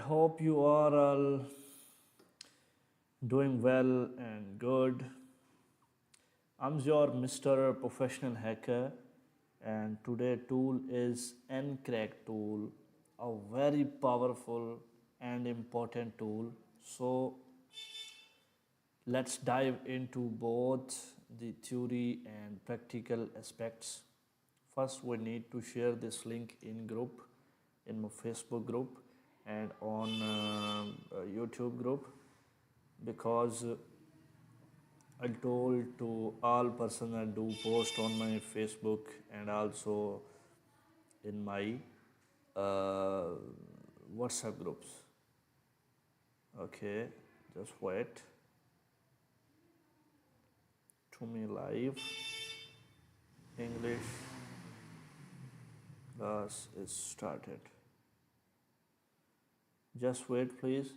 hope you are all doing well and good. I'm your Mr. Professional Hacker, and today tool is Ncrack tool, a very powerful and important tool. So let's dive into both the theory and practical aspects. First, we need to share this link in group, in my Facebook group, and on YouTube group, because I told to all person that do post on my Facebook and also in my uh, WhatsApp groups. Okay, just wait. To me live English class is started. Just wait, please.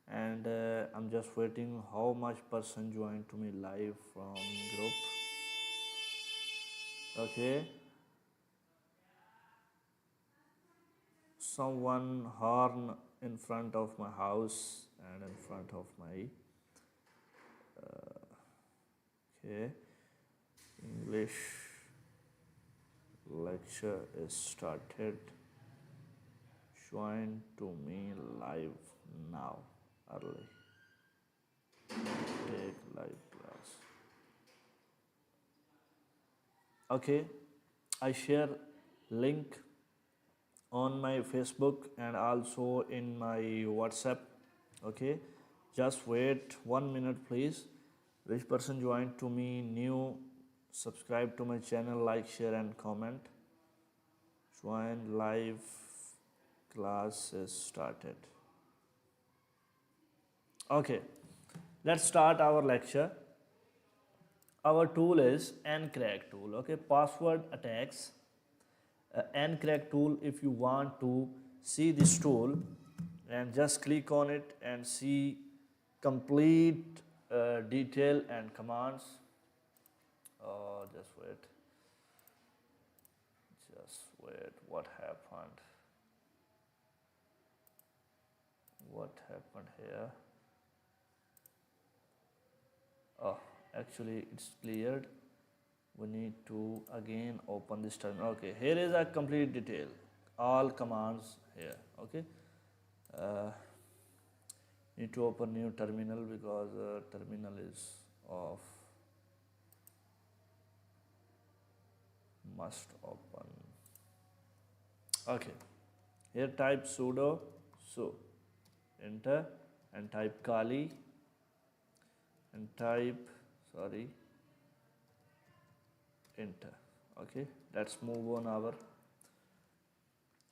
And I'm just waiting how much person joined to me live from group. Okay. Someone horn in front of my house and in front of my okay, English lecture is started. Join to me live now early. Take live class. Okay, I share link on my Facebook and also in my WhatsApp. Okay, just wait 1 minute, please. Which person joined to me new, subscribe to my channel, like, share and comment. Join live class is started. Okay, let's start our lecture. Our tool is Ncrack tool. Okay, password attacks. Ncrack tool. If you want to see this tool, and just click on it and see complete detail and commands. Just wait. Just wait. What happened? What happened here? Oh, actually it's cleared. We need to again open this terminal. Okay, here is a complete detail, all commands here. Okay, need to open new terminal because terminal is off. Must open. Okay, here type sudo, so enter and type kali and type enter. Okay, let's move on our.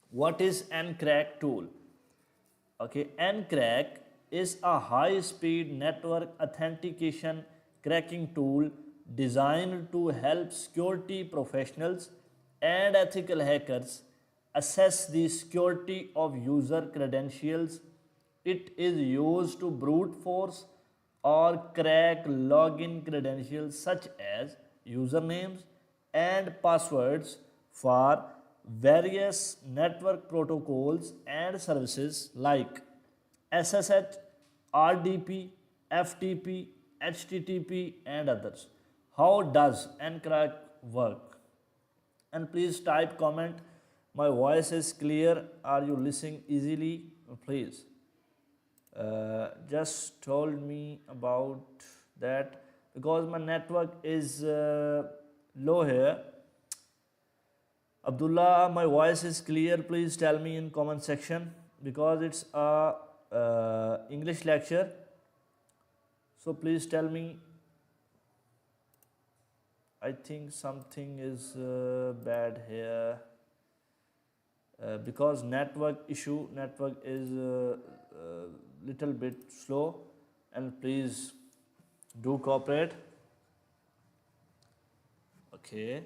What is Ncrack tool? Okay, Ncrack is a high-speed network authentication cracking tool designed to help security professionals and ethical hackers assess the security of user credentials. It is used to brute force or crack login credentials such as usernames and passwords for various network protocols and services like SSH, RDP, FTP, HTTP and others. How does Ncrack work? And please type comment. My voice is clear. Are you listening easily? Please. Just told me about that because my network is low here. Abdullah, my voice is clear. Please tell me in comment section because it's a English lecture. So please tell me. I think something is bad here because network issue. Network is little bit slow, and please do cooperate. Okay.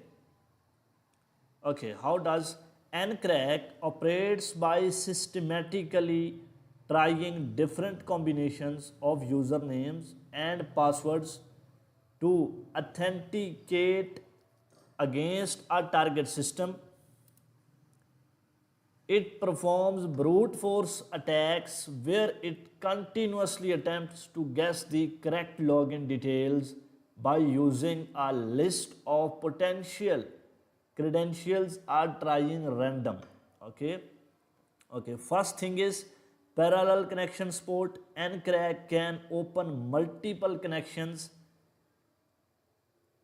Okay, how does Ncrack operates by systematically trying different combinations of usernames and passwords to authenticate against a target system. It performs brute force attacks where it continuously attempts to guess the correct login details by using a list of potential credentials or trying random. Okay. Okay. First thing is parallel connection support. Ncrack can open multiple connections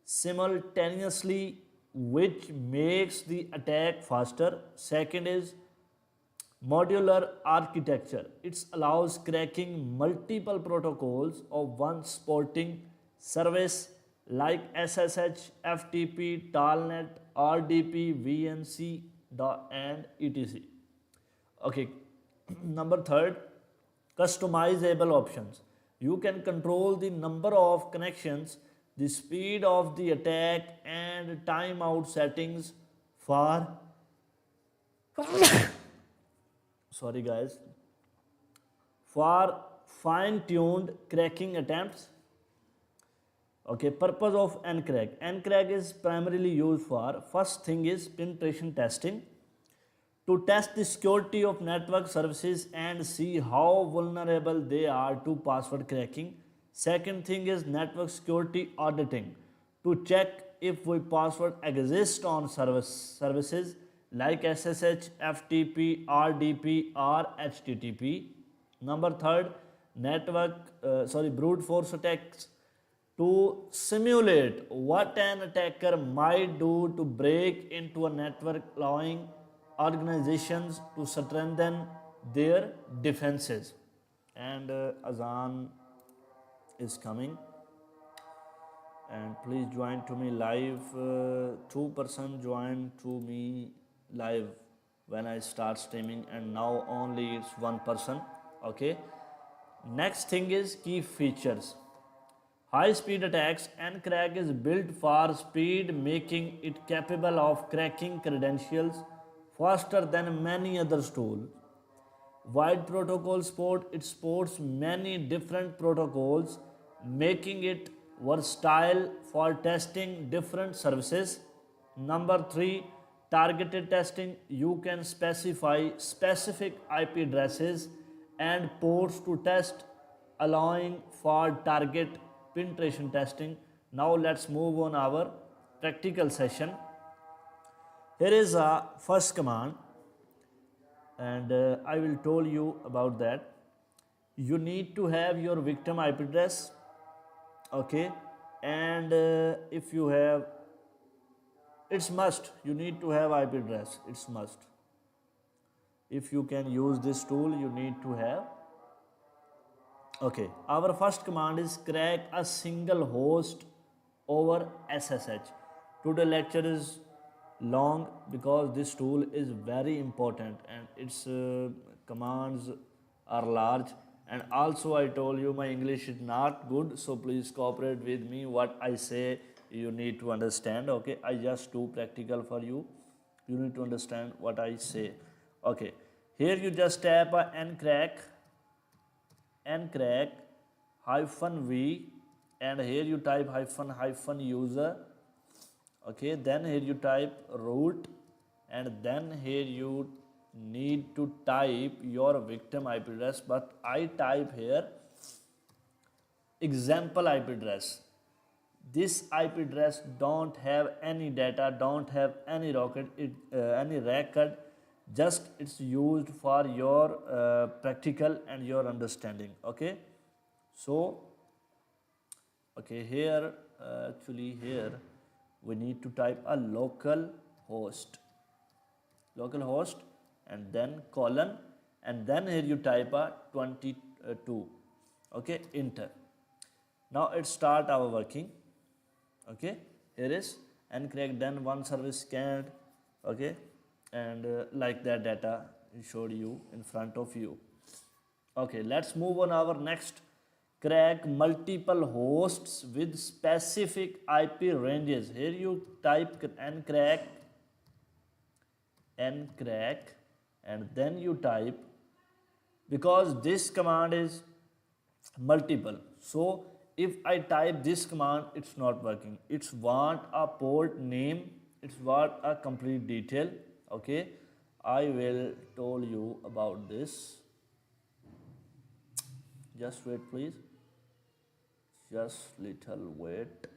simultaneously, which makes the attack faster. Second is modular architecture. It allows cracking multiple protocols of one supporting service like SSH, FTP, Telnet, RDP, VNC, and etc. Okay, number third, customizable options. You can control the number of connections, the speed of the attack, and timeout settings for sorry guys, for fine-tuned cracking attempts. Okay, purpose of Ncrack. Ncrack is primarily used for, first thing is penetration testing, to test the security of network services and see how vulnerable they are to password cracking. Second thing is network security auditing, to check if a password exists on services like SSH, FTP, RDP, or HTTP. Number third, brute force attacks, to simulate what an attacker might do to break into a network, allowing organizations to strengthen their defenses. And Azan is coming, and please join to me live. 2% join to me live when I start streaming, and now only it's 1%. Okay, next thing is key features. High speed attacks. Ncrack is built for speed, making it capable of cracking credentials faster than many other tools. Wide protocol support. It supports many different protocols, making it versatile for testing different services. Number three, targeted testing. You can specify specific IP addresses and ports to test, allowing for target penetration testing. Now let's move on our practical session. Here is a first command, and I will tell you about that. You need to have your victim IP address, okay, and if you have, it's must, you need to have IP address, it's must. If you can use this tool, you need to have. Okay, our first command is crack a single host over SSH. Today lecture is long because this tool is very important and its commands are large, and also I told you my English is not good, so please cooperate with me. What I say you need to understand. Okay, I just do practical for you. You need to understand what I say. Okay, here you just tap a ncrack -v, and here you type --user. Okay, then here you type root, and then here you need to type your victim IP address, but I type here example IP address. This IP address don't have any data, don't have any record, just it's used for your practical and your understanding. Okay, so okay, here actually here we need to type a local host, and then colon, and then here you type a 22. Okay, enter. Now it start our working. Okay, here is Ncrack done, one service scanned. Okay, and like that data showed you in front of you. Okay, let's move on our next. Crack multiple hosts with specific IP ranges. Here you type ncrack, and then you type, because this command is multiple, so if I type this command, it's not working. It's want a port name, it's want a complete detail. Okay, I will tell you about this. Just wait, please. Just little wait.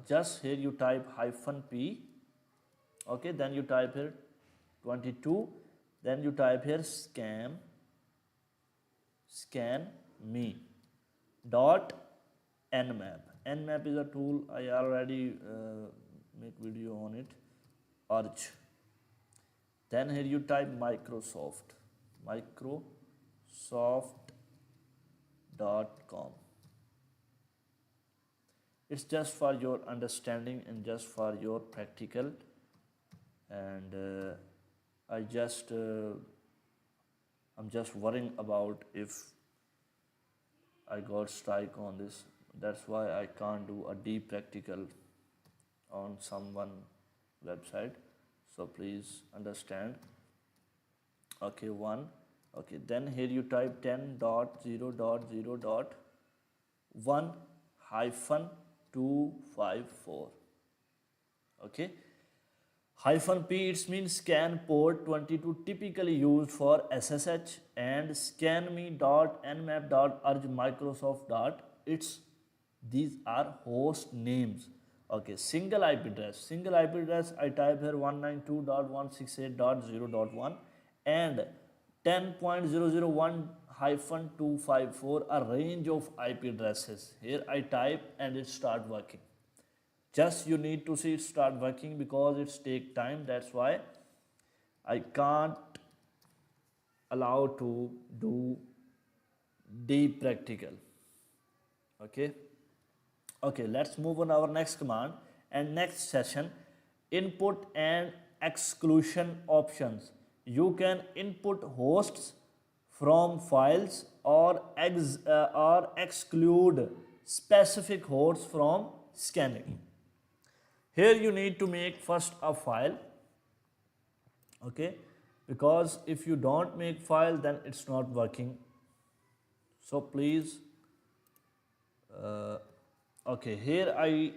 Just here you type -p. Okay, then you type here 22. Then you type here scan me dot nmap. Nmap is a tool I already make video on it. Urge. Then here you type microsoft.com. It's just for your understanding and just for your practical. And I'm just worrying about if I got strike on this. That's why I can't do a deep practical on someone website. So please understand. Okay, one. Okay, then here you type 10.0.0.1 hyphen 254. Okay. Hyphen P, it means scan port 22, typically used for SSH, and scanme.nmap.urge Microsoft. These are host names. Okay, single IP address. Single IP address, I type here 192.168.0.1 and 10.001-254, a range of IP addresses. Here I type and it start working. Just you need to see it start working because it's take time. That's why I can't allow to do deep practical. Okay. Okay, let's move on our next command and next session. Input and exclusion options. You can input hosts from files or exclude specific hosts from scanning. Here you need to make first a file, okay, because if you don't make file then it's not working. So please, okay, here I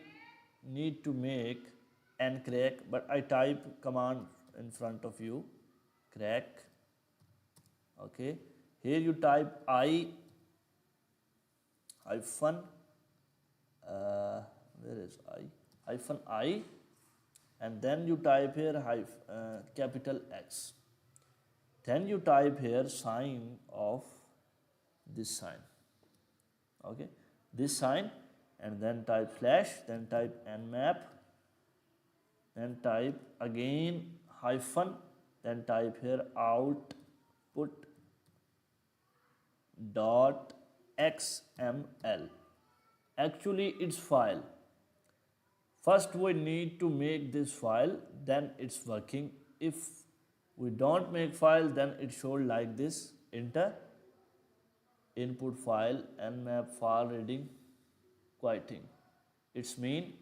need to make Ncrack, but I type command in front of you, crack. Okay, here you type I hyphen, where is I? Hyphen I, and then you type here capital X. Then you type here sign of this sign. Okay, this sign, and then type slash, then type nmap, then type again hyphen, then type here output dot xml. Actually it's file. First we need to make this file, then it's working. If we don't make file, then it shows like this. Enter input file nmap file reading quieting. It's mean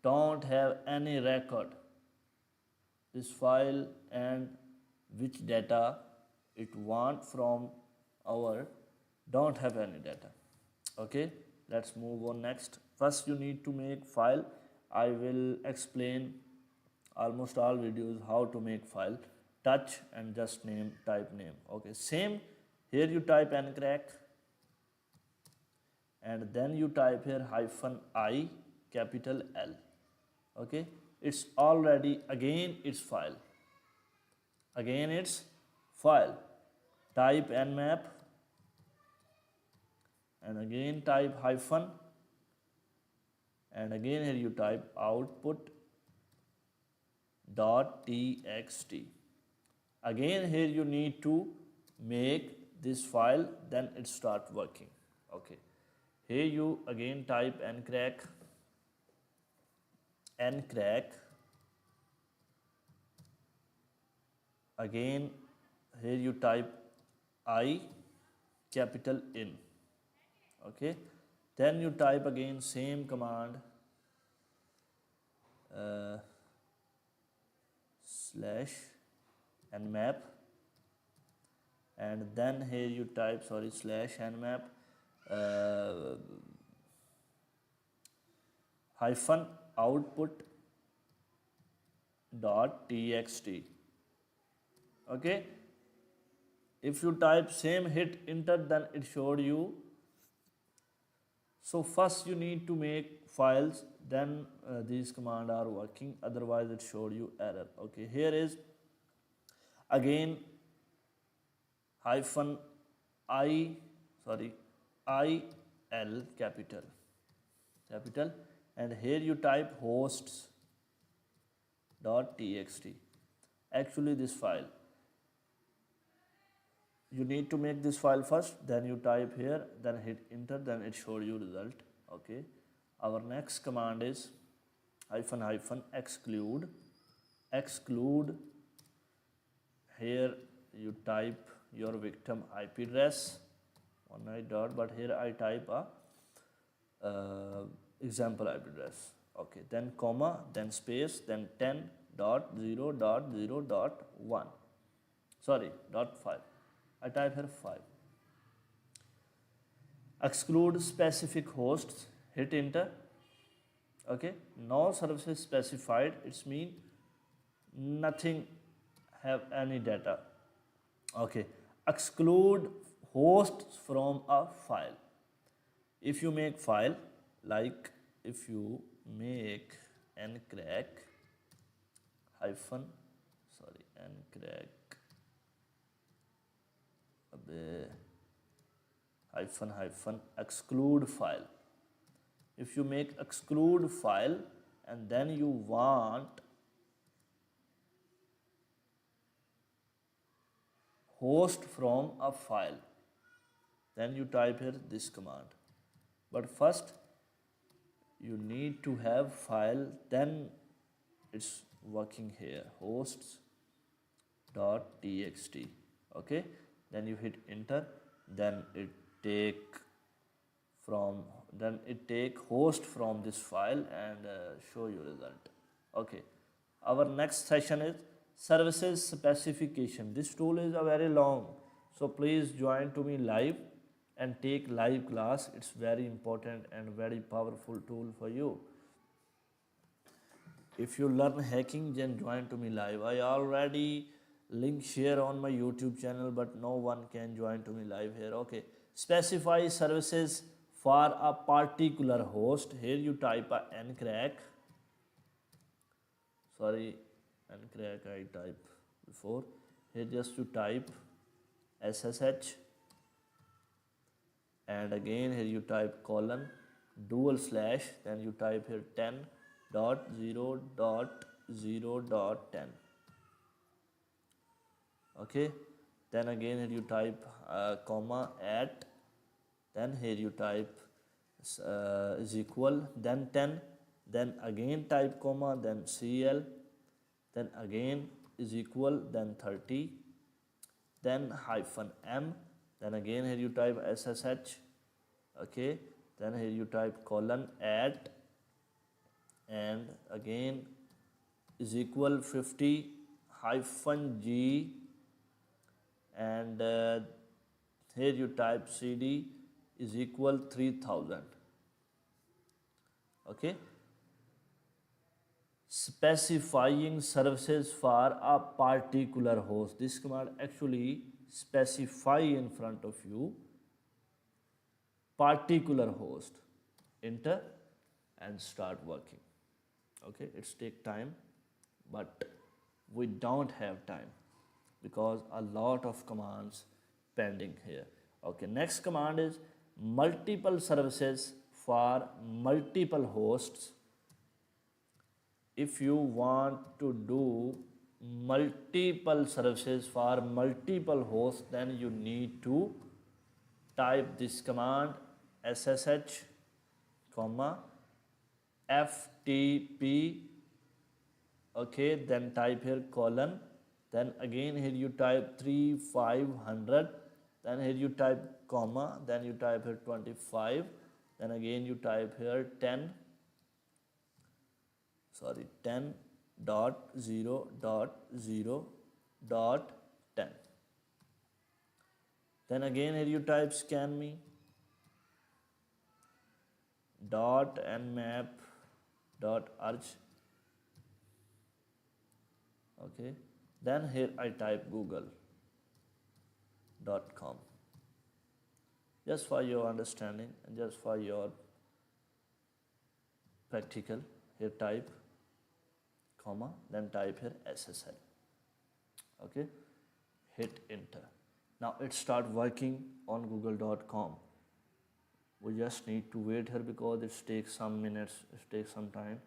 don't have any record. This file and which data it want from our don't have any data. Okay, let's move on next. First you need to make file. I will explain almost all videos how to make file. Touch and just type name. Okay, same here you type Ncrack, and then you type here hyphen I capital L. Okay, it's already again it's file. Again it's file. Type nmap and again type hyphen, and again here you type output dot txt. Again here you need to make this file, then it start working. Okay, here you again type Ncrack, again here you type I capital N. Okay, then you type again same command slash nmap, and then here you type slash nmap hyphen output dot txt. Okay, if you type same, hit enter, then it showed you. So first you need to make files, then these commands are working, otherwise it showed you error. Okay, here is again hyphen I, sorry, IL capital, and here you type hosts dot txt. Actually this file, you need to make this file first, then you type here, then hit enter, then it showed you result. Okay, our next command is hyphen exclude. Here you type your victim IP address, 19 dot, but here I type a example IP address. Okay, then comma, then space, then 10.0.0.1, sorry, dot 5. I type here 5. Exclude specific hosts, hit enter. Okay, no services specified, it's mean nothing have any data. Okay, exclude hosts from a file. If you make file, like if you make ncrack hyphen exclude file. If you make exclude file and then you want host from a file, then you type here this command. But first you need to have file, then it's working here, hosts dot txt. Okay, then you hit enter, then it take host from this file and show you result. Okay, our next session is services specification. This tool is a very long, so please join to me live and take live class. It's very important and very powerful tool for you. If you learn hacking, then join to me live. I already link share on my YouTube channel, but no one can join to me live here. Okay, specify services for a particular host. Here you type a ncrack, sorry, ncrack I type before. Here just you type ssh, and again here you type colon dual slash, then you type here 10.0.0.10. Okay, then again here you type comma at, then here you type is equal, then 10, then again type comma, then cl, then again is equal, then 30, then hyphen m, then again here you type ssh. Okay, then here you type colon at, and again is equal 50 hyphen g, and here you type cd is equal 3000. Okay, specifying services for a particular host. This command actually specify in front of you particular host, enter and start working. Okay, it's take time, but we don't have time because a lot of commands pending here. Okay, next command is multiple services for multiple hosts. If you want to do multiple services for multiple hosts, then you need to type this command ssh comma ftp. Okay, then type here colon, then again here you type 3500, then here you type comma, then you type here 25, then again you type here 10.0.0.10. Then again here you type scan me dot nmap dot arch, Okay, then here I type google.com, just for your understanding and just for your practical. Here type comma, then type here SSL. Okay, hit enter. Now it start working on google.com. We just need to wait here because it takes some minutes, it takes some time,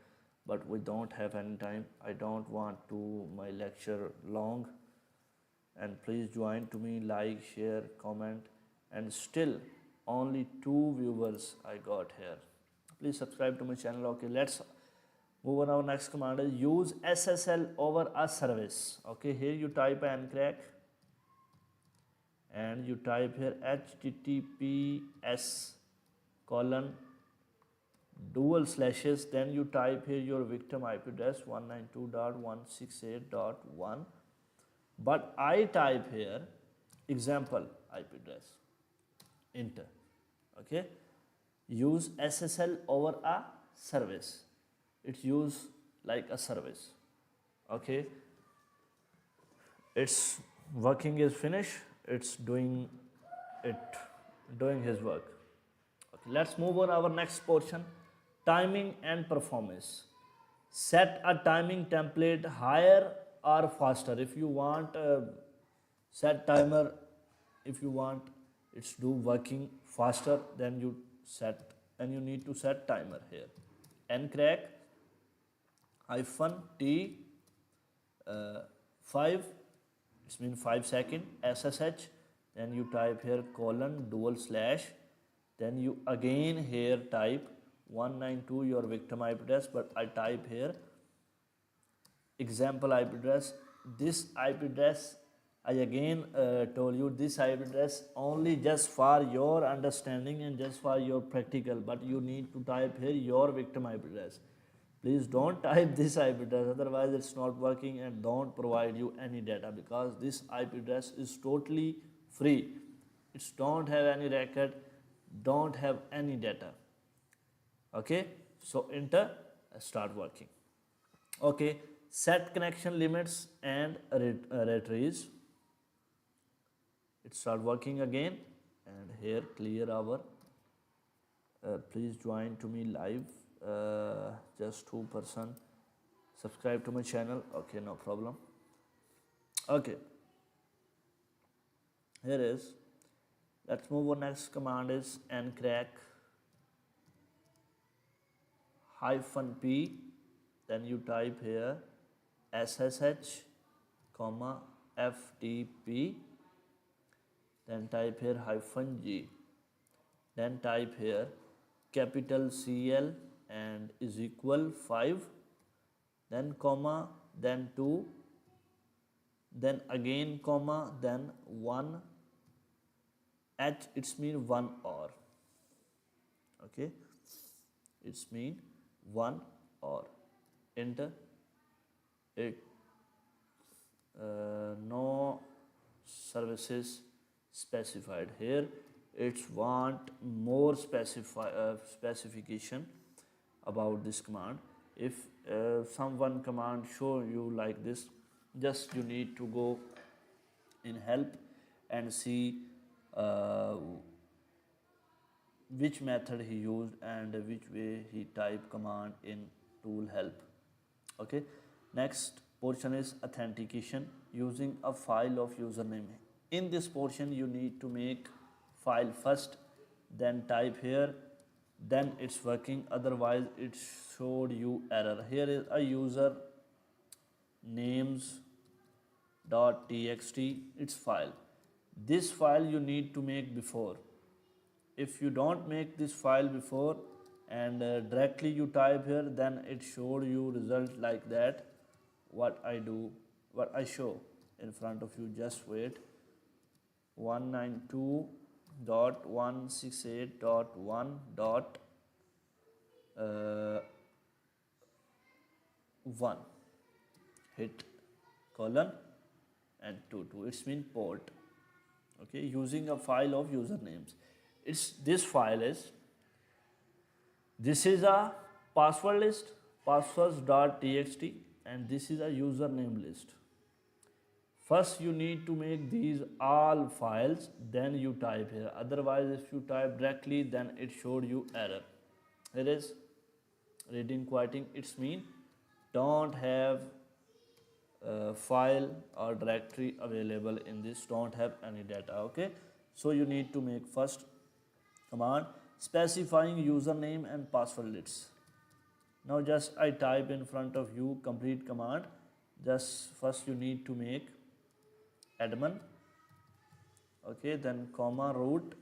but we don't have any time. I don't want to my lecture long, and please join to me, like, share, comment, and still only 2 viewers I got here. Please subscribe to my channel. Okay, let's move on. Our next command is use SSL over a service. Okay, here you type Ncrack and you type here https colon dual slashes, then you type here your victim IP address 192.168.1, but I type here example IP address, enter. Okay, use SSL over a service, it's used like a service. Okay, its working is finished, it's doing his work. Okay, let's move on our next portion, timing and performance. Set a timing template higher or faster. If you want set timer, if you want it's do working faster, then you set, and you need to set timer here. Ncrack hyphen T 5, it's mean 5 second SSH, then you type here colon dual slash, then you again here type 192 your victim IP address, but I type here example IP address. This IP address I again told you, this IP address only just for your understanding and just for your practical, but you need to type here your victim IP address. Please don't type this IP address, otherwise it's not working and don't provide you any data, because this IP address is totally free. It's don't have any record, don't have any data. Okay, so enter, start working. Okay, set connection limits and retrieve. It start working again, and here clear our please join to me live, just 2% subscribe to my channel. Okay, no problem. Okay, here is, let's move on. Next command is Ncrack hyphen P, then you type here SSH comma FTP, then type here hyphen G, then type here capital CL and is equal 5, then comma, then 2, then again comma, then 1 H, it's mean 1 or. Okay, it's mean 1 or. Enter it. No services specified here, it's want more specification about this command. If someone command show you like this, just you need to go in help and see which method he used and which way he type command in tool help. Okay, next portion is authentication using a file of username. In this portion you need to make file first, then type here, then it's working, otherwise it showed you error. Here is a user names.txt, it's file. This file you need to make before. If you don't make this file before and directly you type here, then it showed you result like that. What I do, what I show in front of you, just wait. 192.168.1.1 hit colon and 22, it's mean port. Okay, using a file of usernames. It's this file is, this is a password list, passwords.txt, and this is a username list. First you need to make these all files, then you type here. Otherwise if you type directly, then it showed you error. It is reading quieting, it's mean don't have file or directory available in this, don't have any data. Okay, so you need to make first command specifying username and password lists. Now just I type in front of you complete command. Just first you need to make admin, okay, then comma root,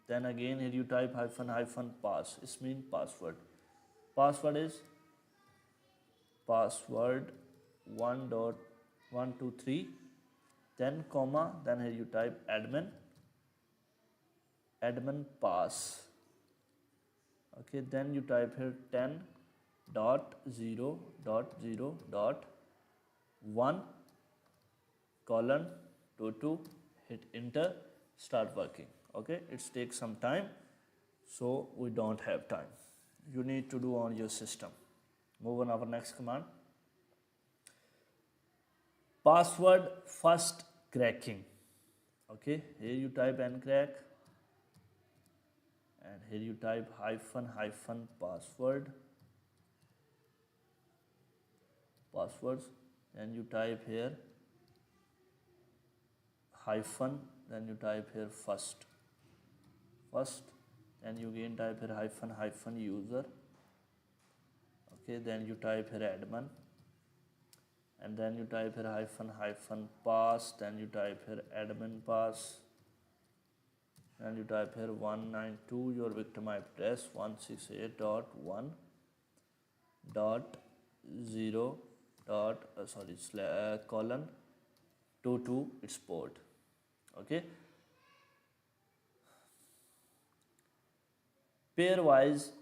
then again here you type hyphen hyphen pass, it means password. Password is password 1.123, then comma, then here you type admin, admin pass, okay, then you type here 10.0.0.1 colon 22, hit enter, start working. Okay, it takes some time, so we don't have time, you need to do on your system. Move on our next command, password first cracking. Okay, here you type ncrack, and here you type hyphen hyphen passwords, then you type here hyphen, then you type here first, then you again type here hyphen hyphen user, okay, then you type here admin, and then you type here hyphen hyphen pass, then you type here admin pass, and you type here 192 your victim IP address 168.1.0 colon 22 its port. Okay, pairwise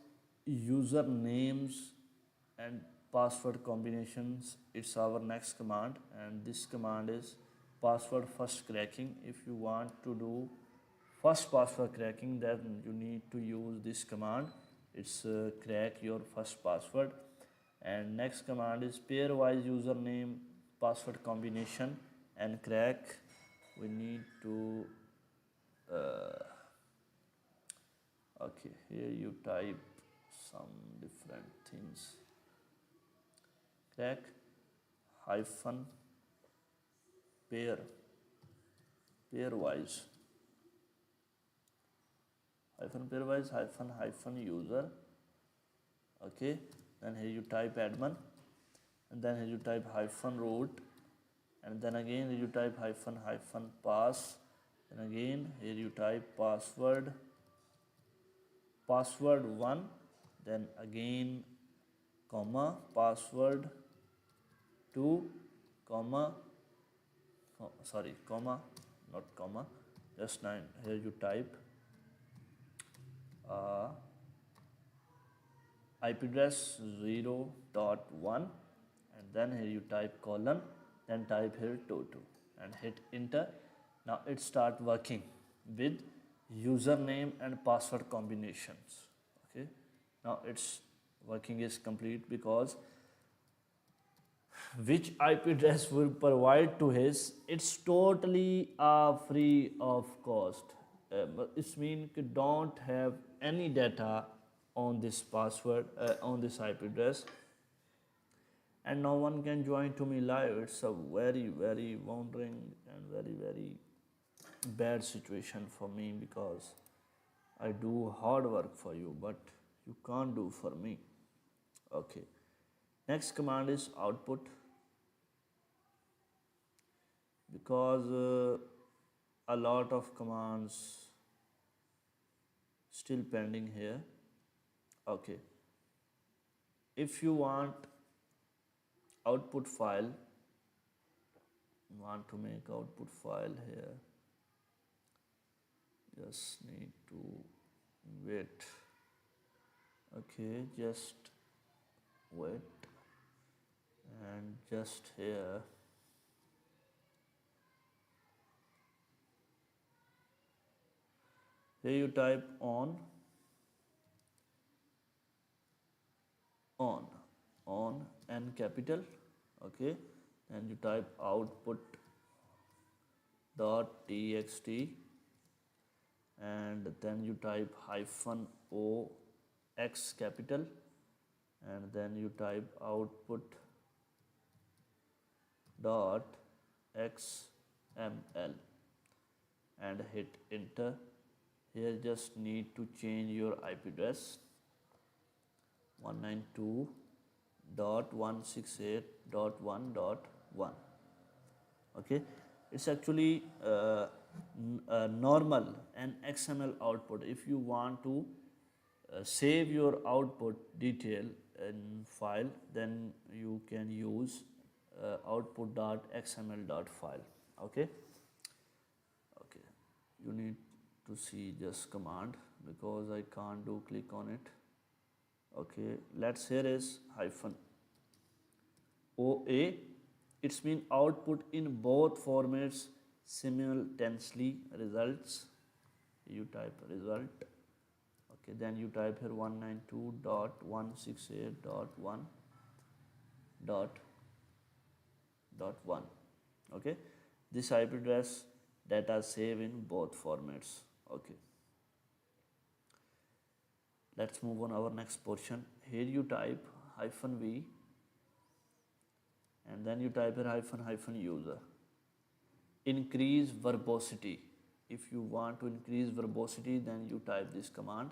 usernames and password combinations, it's our next command, and this command is password first cracking. If you want to do first password cracking, then you need to use this command, it's crack your first password. And next command is pairwise username password combination and crack. We need to okay, here you type some different things, crack hyphen pairwise hyphen user, okay, then here you type admin, and then here you type hyphen root, and then again here you type hyphen hyphen pass, and again here you type password 1, then again comma password 2 comma comma not comma, just 9, here you type IP address 0.1, and then here you type colon, then type here 22 and hit enter. Now it start working with username and password combinations. Okay, now its working is complete, because which IP address will provide to his, it's totally free of cost. It means you don't have any data on this password, on this IP address, and no one can join to me live. It's a very wondering and very bad situation for me, because I do hard work for you, but you can't do for me. Okay, next command is output, because a lot of commands still pending here. Okay, if you want output file, want to make output file here, just need to wait. Okay, just wait, and just here you type on and capital, okay, and you type output dot txt, and then you type hyphen o x capital, and then you type output dot xml and hit enter. Here just need to change your IP address 192.168.1.1. Okay, it's actually normal and XML output. If you want to save your output detail in file, then you can use output.xml.file. Okay, you need to see just command because I can't do click on it. Okay, let's here is hyphen OA. It's mean output in both formats simultaneously results. You type result. Okay, then you type here 192.168.1.1. Okay, this IP address data save in both formats. Okay, let's move on our next portion. Here you type hyphen V, and then you type here hyphen user. Increase verbosity. If you want to increase verbosity, then you type this command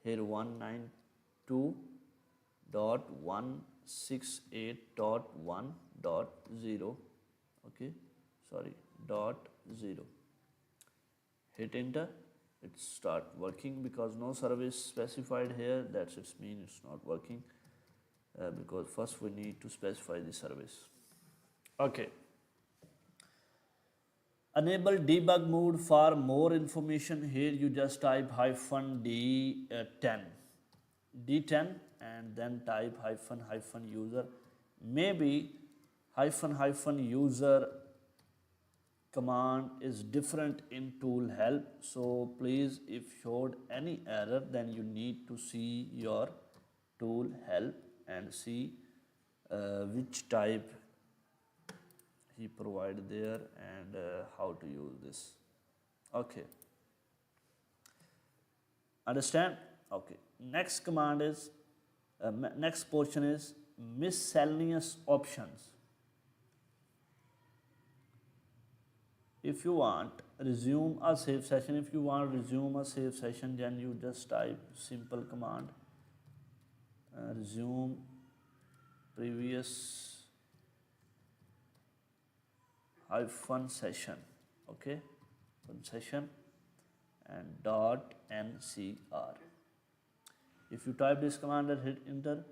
here 192.168.1.0. okay, sorry, dot 0. Hit enter. It start working because no service specified here. That's its mean it's not working because first we need to specify the service. Okay. Enable debug mode. For more information, here you just type hyphen D10, and then type hyphen user. Maybe hyphen user command is different in tool help. So please, if showed any error, then you need to see your tool help and see which type he provided there and how to use this. Okay, understand? Okay, next command is next portion is miscellaneous options. If you want resume a save session, then you just type simple command resume previous hyphen session. Okay, session and dot ncr. If you type this command and hit enter,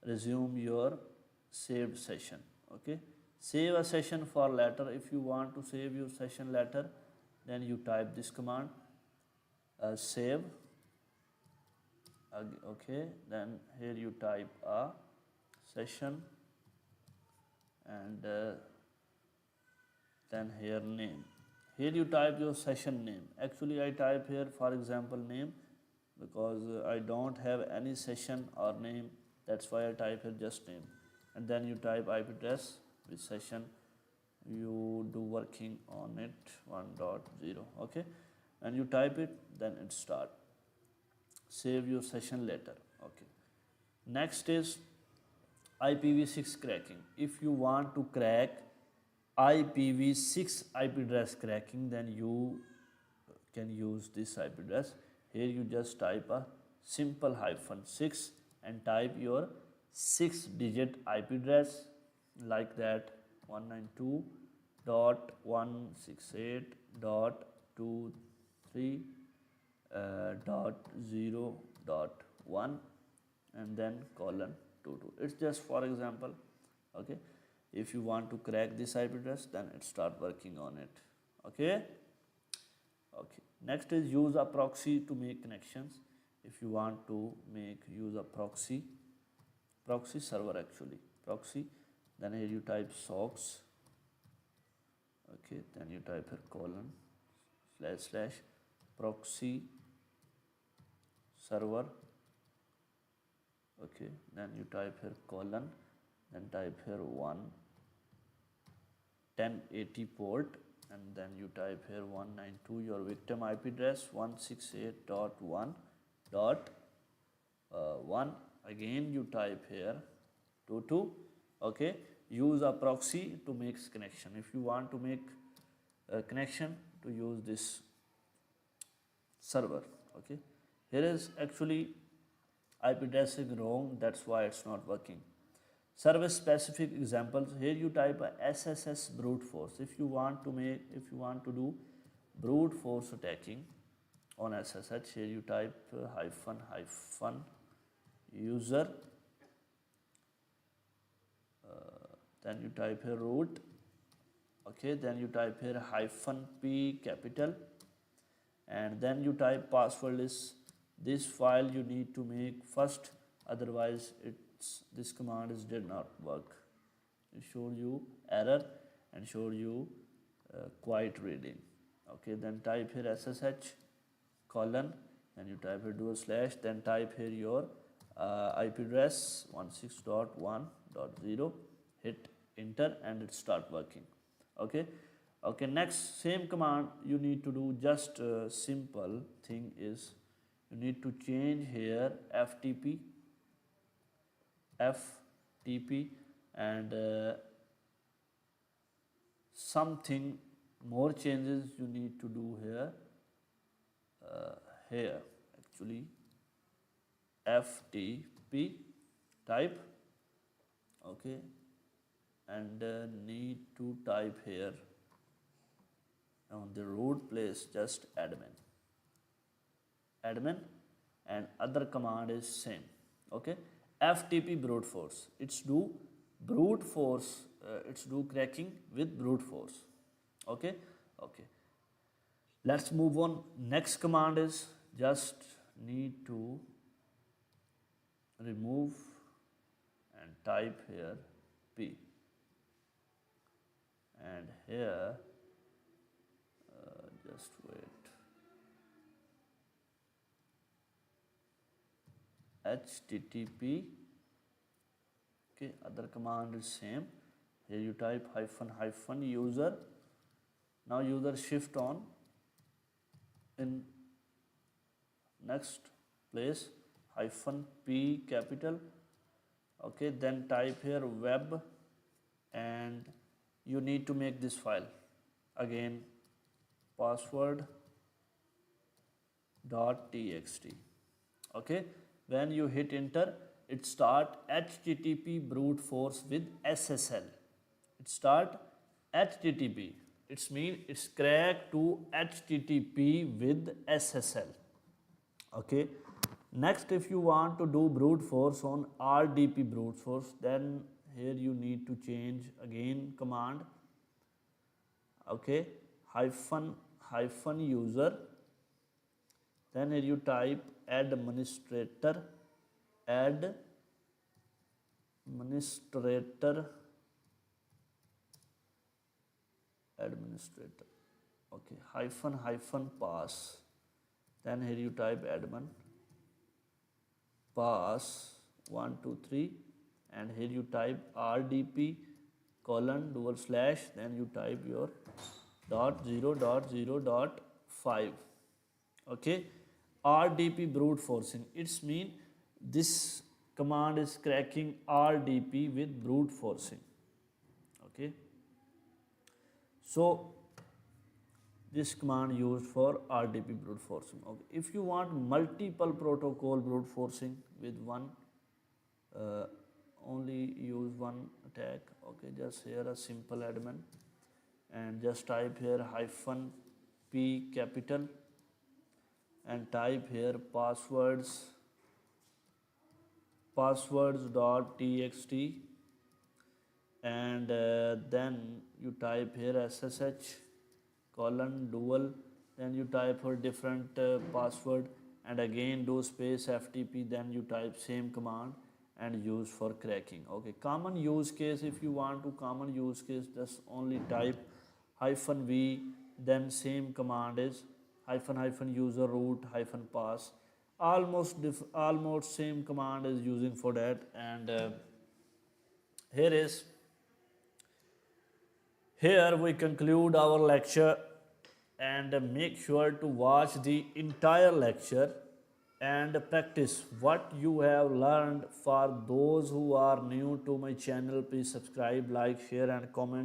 resume your saved session. Okay, save a session for later. If you want to save your session later, then you type this command save. Okay, then here you type a session and then here name. Here you type your session name. Actually I type here for example name because I don't have any session or name, that's why I type here just name. And then you type IP address with session you do working on it 1.0. okay, and you type it, then it start. Save your session later. Okay, next is IPv6 cracking. If you want to crack IPv6 IP address cracking, then you can use this IP address. Here you just type a simple -6 and type your 6-digit IP address like that 192.168.23.0.1 and then :22. It's just for example. Okay, if you want to crack this IP address, then it start working on it. Okay. Okay, next is use a proxy to make connections. If you want to use a proxy server, actually proxy, then here you type socks. Okay, then you type here : / proxy server. Okay, then you type here : then type here 1 1080 port, and then you type here 192, your victim IP address 168.1.1. Again you type here 22. Okay, use a proxy to make connection. If you want to make a connection, to use this server. Okay, here is actually IP address is wrong, that's why it's not working. Service specific examples, here you type a SSS brute force. If you want to do brute force attacking on SSH, here you type hyphen user, then you type here root. Okay, then you type here -p capital, and then you type password is this file you need to make first, otherwise this command did not work. It showed you error and showed you quiet reading. Okay, then type here SSH colon, then you type here /, then type here your IP address 16.1.0, hit enter and it start working. Okay, next same command you need to do, just a simple thing is you need to change here FTP and something more changes you need to do here, actually FTP type. Okay, and need to type here on the root place just admin, and other command is same. Okay, FTP brute force, it's do brute force, it's do cracking with brute force. Okay, let's move on. Next command is just need to remove and type here P, and here just wait, HTTP. Okay, other command is same. Here you type hyphen user. Now user shift on in next place -p capital. Okay, then type here web, and you need to make this file again password.txt. Okay, when you hit enter, it start HTTP brute force with SSL. It start HTTP, it's mean it's crack to HTTP with SSL. Okay, next if you want to do brute force on RDP brute force, then here you need to change again command. Okay, hyphen user, then here you type administrator. Okay, hyphen pass, then here you type admin pass 123, and here you type RDP colon /, then you type your .0.0.5. Okay, RDP brute forcing, it's mean this command is cracking RDP with brute forcing. Okay, so this command used for RDP brute forcing. Okay, if you want multiple protocol brute forcing with one, only use one attack. Okay, just here a simple admin, and just type here -p capital, and type here passwords.txt, and then you type here SSH colon dual, then you type for different password, and again do space FTP, then you type same command and use for cracking. Okay, common use case, if you want to common use case, just only type -v, then same command is hyphen user root pass, almost same command is using for that. And Here we conclude our lecture, and make sure to watch the entire lecture and practice what you have learned. For those who are new to my channel, please subscribe, like, share and comment.